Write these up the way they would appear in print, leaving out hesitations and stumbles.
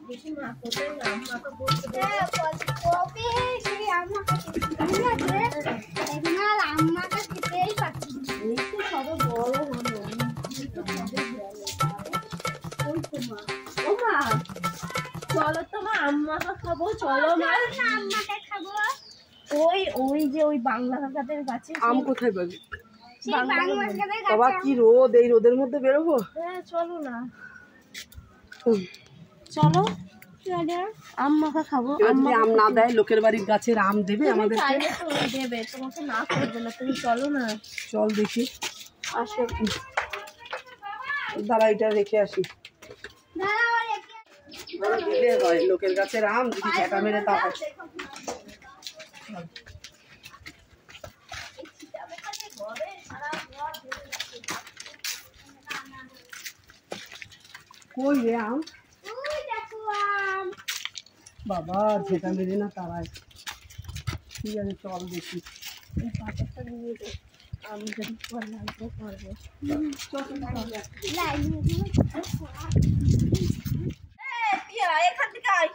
চলো তো মা আম্মাকে খাবো, চলো মা আম্মাকে খাবো। ওই যে ওই বাংলা কাকাদের কাছে আম কোথায় পাবি? বাবা কি রোদ, এই রোদের মধ্যে বেরোবো? হ্যাঁ চলো না, চলো আম মাখা খাবো। আম না দেয়, লোকের বাড়ির গাছের আম দেবে আমাদেরকে? দেবে, তোমাকে না করবে না, তুমি চলো না। চল দেখি, আসো। দাঁড়া এটা রেখে আসি। হয় লোকের গাছের আম, যদি ঝেঁটা মেরে তা কই রে আম? বাবা ঝেঁটা মেরে না তারাই। ঠিক আছে চল দেখি। পাতাটা নিয়ে যাও, আমি যদি লাগবে করবো। এখান থেকে আয়,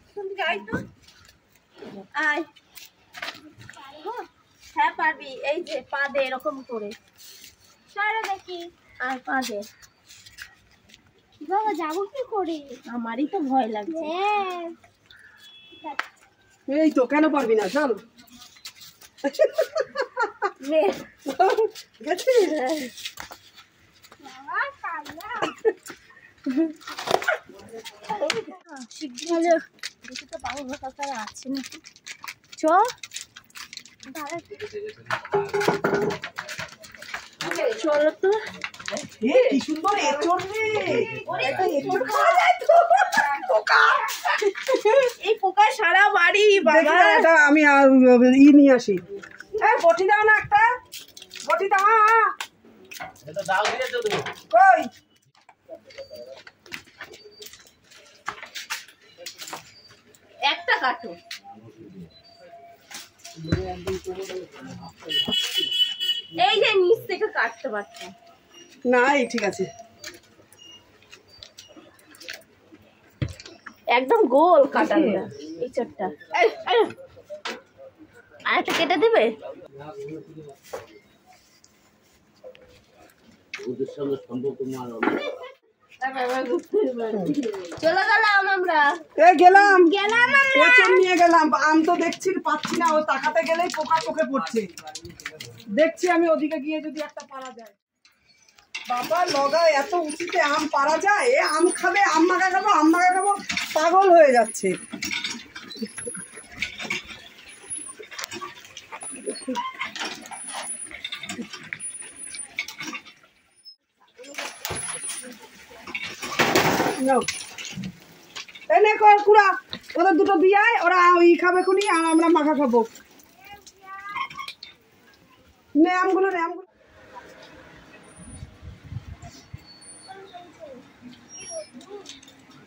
এখান থেকে আয় তো, আয়। হ্যাঁ পারবি, এই যে পা দে এরকম করে, সরে দেখি, আর পা দে। বাবা যাবো কি করে? আমারই তো ভয় লাগছে। এই তো কেন পারবি না, চল। আছে নাকি, চ চলো তো। কি সুন্দর এঁচড় রে, এই পোকা সারা বাড়ি। বাবা এটা আমি নিয়ে আসি। বটি দাও না একটা, বটি দাও। কই একটা কাটো, এই যে নিচ থেকে কাটতে পারতাম না। এই ঠিক আছে, একদম গোল কাটা না এই চটটা। আর একটা কেটে দেবে। চলে গেলাম আমরা, গেলাম নিয়ে গেলাম। আম তো দেখছি পাচ্ছি না, ও তাকাতে গেলেই পোকা চোখে পড়ছে। দেখছি আমি ওদিকে গিয়ে যদি একটা পারা যায়। বাবা লগা এত উঁচুতে আম পারা যায়? এ আম খাবে, আম মাখা খাবো, আম মাখা খাবো, পাগল হয়ে যাচ্ছে। এনে কুড়া ওদের দুটো দিয়ে ওরা ওই খাবে খুনি, আর আমরা মাখা খাবো। নে আমগুলো, নে আমগুলো।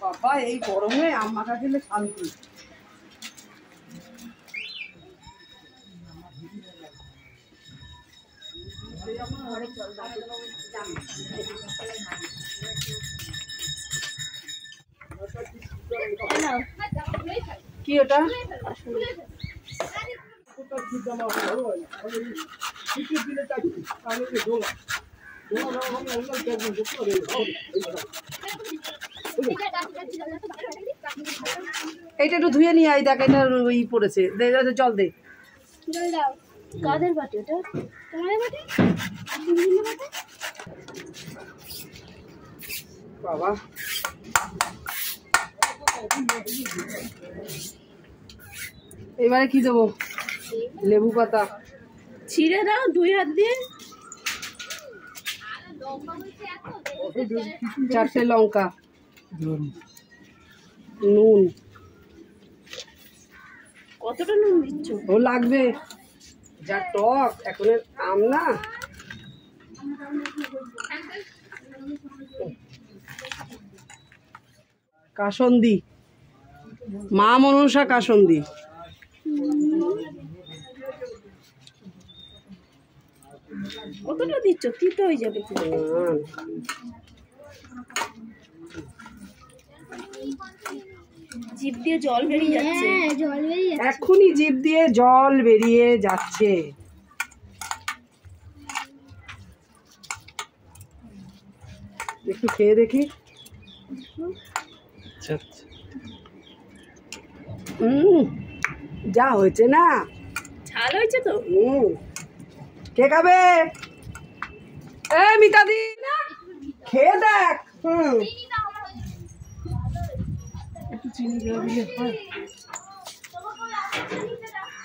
বাবা এই গরমে আম মাখা খেলে শান্তি। কি ওটা? এইটা একটু ধুয়ে নিয়ে আই, দেখ এটা ই পড়েছে। জল দে। কাদের বাটি ওটা? তোমাদের বাটি? বাবা এবারে কি দেবো? লেবু পাতা ছিঁড়ে দাও দুই হাত দিয়ে। 4টে লঙ্কা, নুন। কতটা নুন দিচ্ছ? ও লাগবে, যা টক এখন আম না। কাসন্দি, মা মনসা কাসন্দি। কতটা দিচ্ছ? তিতো হয়ে যাবে। জিভ দিয়ে জল বেরিয়ে যাচ্ছে। জল বেরিয়ে যাচ্ছে এখনই, জিভ দিয়ে জল বেরিয়ে যাচ্ছে। একটু খেয়ে দেখি। যা হয়েছে না, ঝাল হয়েছে তো। কে খাবে? মিতাদি খেয়ে দেখ। একটু চিনি দিয়ে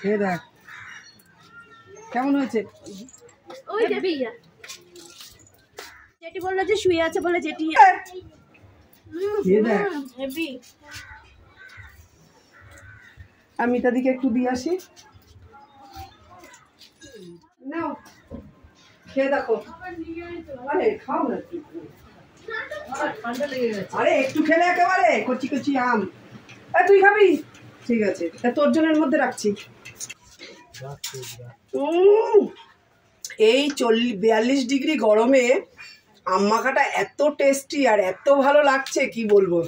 খেয়ে দেখ কেমন হয়েছে। ওই যে জেঠি বললো যে শুয়ে আছে বলে জেঠি। আমি মিতাদিকে একটু দিয়ে আসি। নাও খেয়ে দেখো। আরে খাও না, আরে একটু খেলে একেবারে কচি কচি আম। তুই খাবি? ঠিক আছে, তোর জনের মধ্যে রাখছি। এই 42 ডিগ্রি গরমে আম মাখাটা এত টেস্টি আর এত ভালো লাগছে কি বলবো।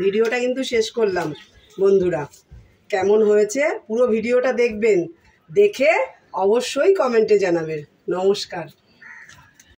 ভিডিওটা কিন্তু শেষ করলাম বন্ধুরা। কেমন হয়েছে পুরো ভিডিওটা দেখবেন, দেখে অবশ্যই কমেন্টে জানাবেন। নমস্কার।